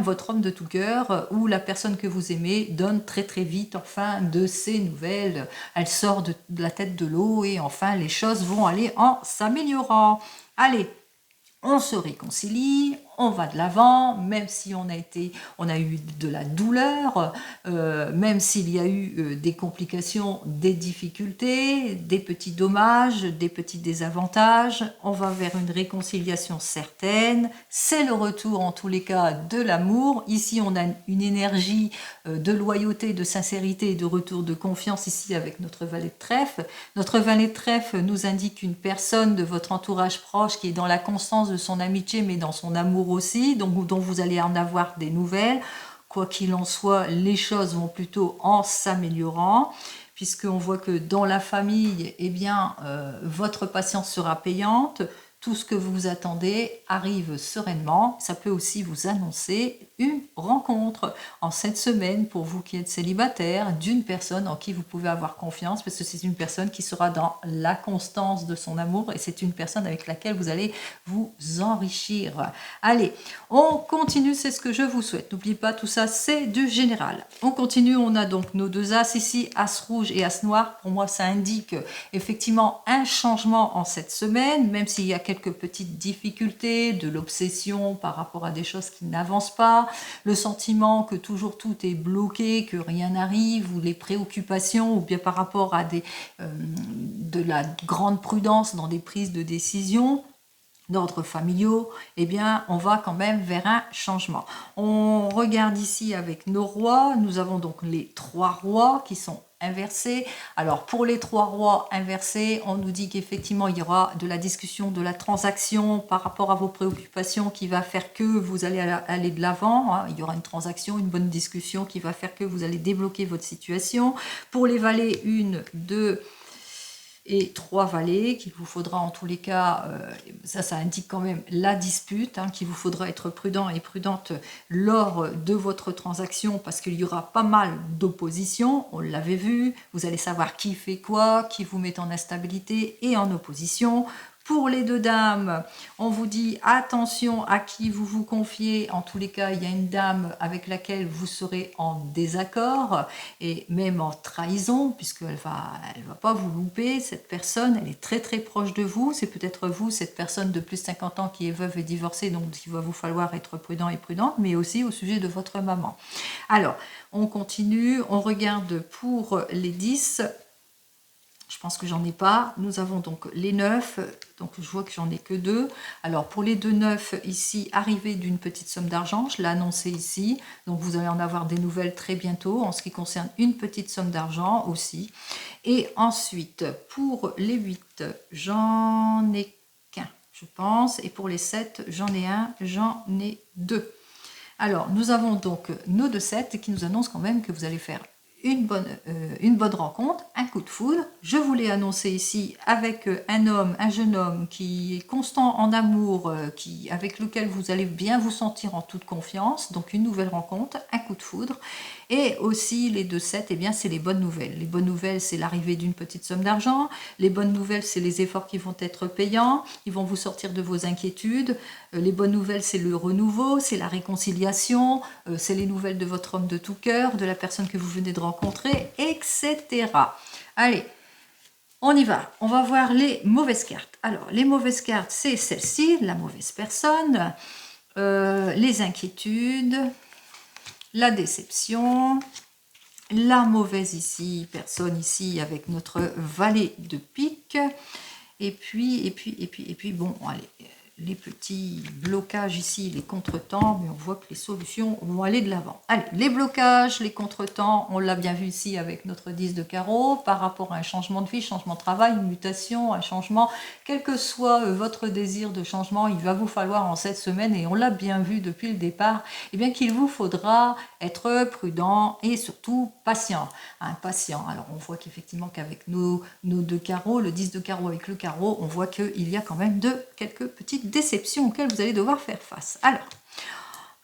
votre homme de tout cœur ou la personne que vous aimez donne très très vite enfin de ces nouvelles, elle sort de la tête de l'eau et enfin les choses vont aller en s'améliorant. Allez, on se réconcilie, on va de l'avant, même si on a eu de la douleur, même s'il y a eu des complications, des difficultés, des petits dommages, des petits désavantages, on va vers une réconciliation certaine, c'est le retour en tous les cas de l'amour. Ici on a une énergie de loyauté, de sincérité et de retour de confiance ici avec notre valet de trèfle. Notre valet de trèfle nous indique une personne de votre entourage proche qui est dans la constance de son amitié mais dans son amour aussi, donc dont vous allez en avoir des nouvelles. Quoi qu'il en soit, les choses vont plutôt en s'améliorant, puisqu'on voit que dans la famille, votre patience sera payante. tout ce que vous attendez arrive sereinement. Ça peut aussi vous annoncer une rencontre en cette semaine pour vous qui êtes célibataire d'une personne en qui vous pouvez avoir confiance parce que c'est une personne qui sera dans la constance de son amour et c'est une personne avec laquelle vous allez vous enrichir. Allez, on continue, c'est ce que je vous souhaite. N'oubliez pas, tout ça c'est du général. On continue, on a donc nos deux as ici, as rouge et as noir. Pour moi, ça indique effectivement un changement en cette semaine, même s'il y a quelques petites difficultés, de l'obsession par rapport à des choses qui n'avancent pas, le sentiment que toujours tout est bloqué, que rien n'arrive, ou les préoccupations, ou bien par rapport à de la grande prudence dans des prises de décision d'ordre familiaux, eh bien, on va quand même vers un changement. On regarde ici avec nos rois, nous avons donc les 3 rois qui sont inversés. Alors, pour les 3 rois inversés, on nous dit qu'effectivement, il y aura de la discussion, de la transaction par rapport à vos préoccupations qui va faire que vous allez aller de l'avant. Hein. Il y aura une transaction, une bonne discussion qui va faire que vous allez débloquer votre situation. Pour les valets, 1, 2 et 3 valets qu'il vous faudra en tous les cas, ça indique quand même la dispute, hein, qu'il vous faudra être prudent et prudente lors de votre transaction parce qu'il y aura pas mal d'opposition, on l'avait vu, vous allez savoir qui fait quoi, qui vous met en instabilité et en opposition. Pour les 2 dames, on vous dit attention à qui vous vous confiez. En tous les cas, il y a une dame avec laquelle vous serez en désaccord et même en trahison, puisqu'elle va pas vous louper. Cette personne, elle est très très proche de vous. C'est peut-être vous, cette personne de plus de 50 ans qui est veuve et divorcée, donc il va vous falloir être prudent et prudente, mais aussi au sujet de votre maman. Alors, on continue, on regarde pour les 10. Je pense que j'en ai pas. Nous avons donc les 9. Donc je vois que j'en ai que 2. Alors pour les 2 9 ici, arrivée d'une petite somme d'argent. Je l'ai annoncé ici. Donc vous allez en avoir des nouvelles très bientôt. En ce qui concerne une petite somme d'argent aussi. Et ensuite, pour les 8, j'en ai qu'un, je pense. Et pour les 7, j'en ai un, j'en ai 2. Alors nous avons donc nos 2 7 qui nous annoncent quand même que vous allez faire une bonne rencontre, un coup de foudre. Je vous l'ai annoncé ici avec un jeune homme qui est constant en amour, avec lequel vous allez bien vous sentir en toute confiance. Donc une nouvelle rencontre, un coup de foudre. Et aussi les 2 7, eh bien c'est les bonnes nouvelles. Les bonnes nouvelles, c'est l'arrivée d'une petite somme d'argent. Les bonnes nouvelles, c'est les efforts qui vont être payants. Ils vont vous sortir de vos inquiétudes. Les bonnes nouvelles, c'est le renouveau, c'est la réconciliation, c'est les nouvelles de votre homme de tout cœur, de la personne que vous venez de rencontrer, etc. Allez, on y va. On va voir les mauvaises cartes. Alors, les mauvaises cartes, c'est celle-ci, la mauvaise personne, les inquiétudes, la déception, la mauvaise ici, personne ici avec notre valet de pique, et puis, bon, allez, les petits blocages ici, les contretemps, mais on voit que les solutions vont aller de l'avant. Allez, les blocages, les contretemps, on l'a bien vu ici avec notre 10 de carreau, par rapport à un changement de vie, changement de travail, une mutation, un changement, quel que soit votre désir de changement, il va vous falloir en cette semaine, et on l'a bien vu depuis le départ, eh bien qu'il vous faudra être prudent et surtout patient. Patient. Alors on voit qu'effectivement qu'avec nos 2 carreaux, le 10 de carreau avec le carreau, on voit qu'il y a quand même quelques petites déceptions auxquelles vous allez devoir faire face. Alors,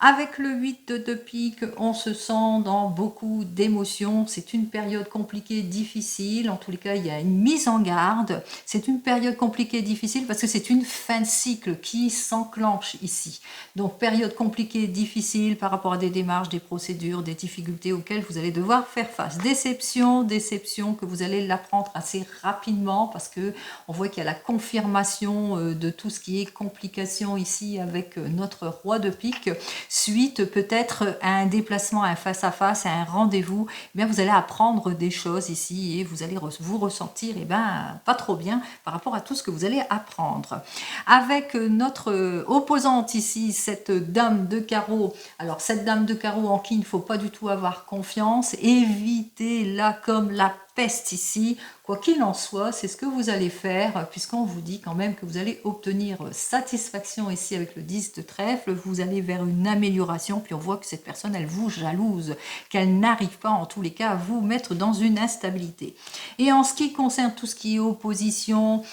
avec le 8 de pique, on se sent dans beaucoup d'émotions. C'est une période compliquée, difficile. En tous les cas, il y a une mise en garde. C'est une période compliquée, difficile parce que c'est une fin de cycle qui s'enclenche ici. Donc, période compliquée, difficile par rapport à des démarches, des procédures, des difficultés auxquelles vous allez devoir faire face. Déception que vous allez l'apprendre assez rapidement parce que on voit qu'il y a la confirmation de tout ce qui est complication ici avec notre roi de pique. Suite peut-être à un déplacement, à un face-à-face, à un rendez-vous, eh bien vous allez apprendre des choses ici et vous allez vous ressentir pas trop bien par rapport à tout ce que vous allez apprendre. Avec notre opposante ici, cette dame de carreau, alors cette dame de carreau en qui il ne faut pas du tout avoir confiance, évitez-la comme la peste ici. Quoi qu'il en soit, c'est ce que vous allez faire, puisqu'on vous dit quand même que vous allez obtenir satisfaction ici avec le 10 de trèfle, vous allez vers une amélioration, puis on voit que cette personne, elle vous jalouse, qu'elle n'arrive pas en tous les cas à vous mettre dans une instabilité. Et en ce qui concerne tout ce qui est opposition,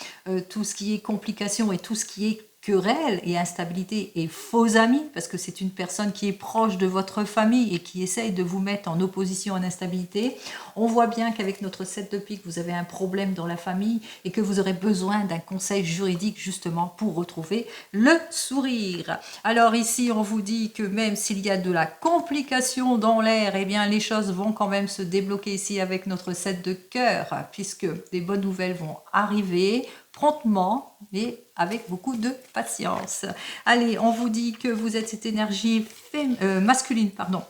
tout ce qui est complication et tout ce qui est querelle et instabilité et faux amis, parce que c'est une personne qui est proche de votre famille et qui essaye de vous mettre en opposition, en instabilité. On voit bien qu'avec notre 7 de pique, vous avez un problème dans la famille et que vous aurez besoin d'un conseil juridique justement pour retrouver le sourire. Alors ici, on vous dit que même s'il y a de la complication dans l'air, eh bien les choses vont quand même se débloquer ici avec notre 7 de cœur, puisque des bonnes nouvelles vont arriver promptement, mais avec beaucoup de patience. Allez, on vous dit que vous êtes cette énergie masculine, pardon.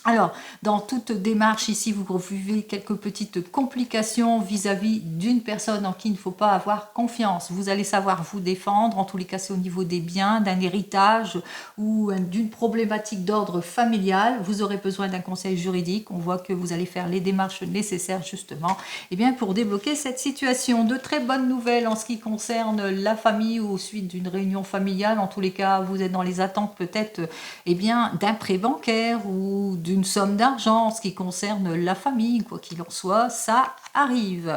Alors, dans toute démarche ici, vous vivez quelques petites complications vis-à-vis d'une personne en qui il ne faut pas avoir confiance. Vous allez savoir vous défendre, en tous les cas c'est au niveau des biens, d'un héritage ou d'une problématique d'ordre familial. Vous aurez besoin d'un conseil juridique. On voit que vous allez faire les démarches nécessaires justement pour débloquer cette situation. De très bonnes nouvelles en ce qui concerne la famille ou suite d'une réunion familiale. En tous les cas, vous êtes dans les attentes peut-être d'un prêt bancaire ou d'une somme d'argent en ce qui concerne la famille, quoi qu'il en soit, ça arrive.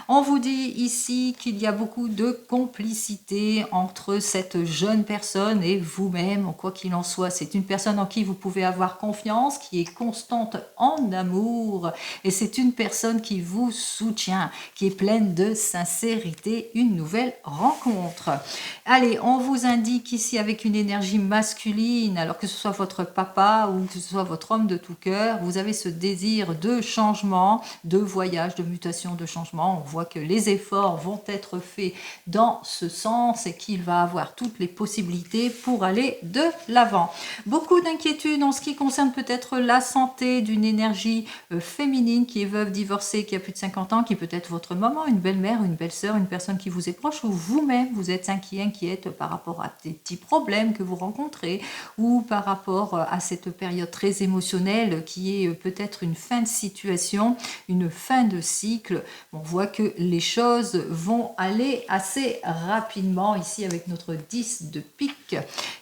On vous dit ici qu'il y a beaucoup de complicité entre cette jeune personne et vous-même, quoi qu'il en soit. C'est une personne en qui vous pouvez avoir confiance, qui est constante en amour, et c'est une personne qui vous soutient, qui est pleine de sincérité, une nouvelle rencontre. Allez, on vous indique ici avec une énergie masculine, alors que ce soit votre papa ou que ce soit votre homme de tout cœur, vous avez ce désir de changement, de voyage, de mutation, de changement. On voit que les efforts vont être faits dans ce sens et qu'il va avoir toutes les possibilités pour aller de l'avant. Beaucoup d'inquiétudes en ce qui concerne peut-être la santé d'une énergie féminine qui est veuve, divorcée, qui a plus de 50 ans, qui peut être votre maman, une belle-mère, une belle-sœur, une personne qui vous est proche, ou vous-même, vous êtes inquiète par rapport à des petits problèmes que vous rencontrez ou par rapport à cette période très émotionnelle qui est peut-être une fin de situation, une fin de cycle. On voit que les choses vont aller assez rapidement ici avec notre 10 de pique,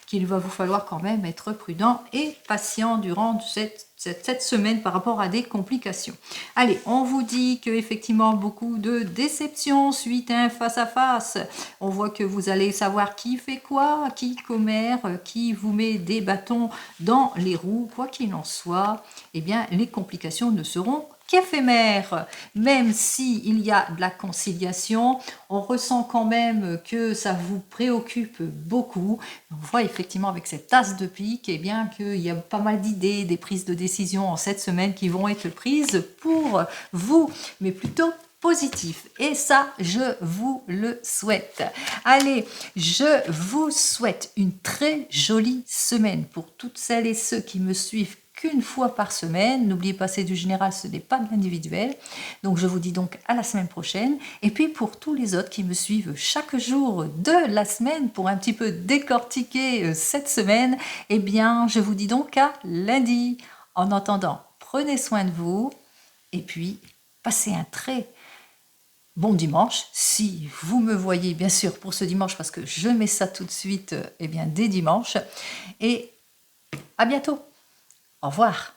qu'il va vous falloir quand même être prudent et patient durant cette semaine par rapport à des complications. Allez, on vous dit que effectivement beaucoup de déceptions suite à un face-à-face. On voit que vous allez savoir qui fait quoi, qui commère, qui vous met des bâtons dans les roues. Quoi qu'il en soit, les complications ne seront qu'éphémère. Même s'il y a de la conciliation, on ressent quand même que ça vous préoccupe beaucoup. On voit effectivement avec cette tasse de pique qu'il y a pas mal d'idées, des prises de décision en cette semaine qui vont être prises pour vous, mais plutôt positif. Et ça, je vous le souhaite. Allez, je vous souhaite une très jolie semaine pour toutes celles et ceux qui me suivent qu'une fois par semaine. N'oubliez pas, c'est du général, ce n'est pas de l'individuel. Donc, je vous dis donc à la semaine prochaine. Et puis, pour tous les autres qui me suivent chaque jour de la semaine pour un petit peu décortiquer cette semaine, je vous dis donc à lundi. En attendant, prenez soin de vous et puis passez un très bon dimanche. Si vous me voyez, bien sûr, pour ce dimanche, parce que je mets ça tout de suite dès dimanche. Et à bientôt. Au revoir.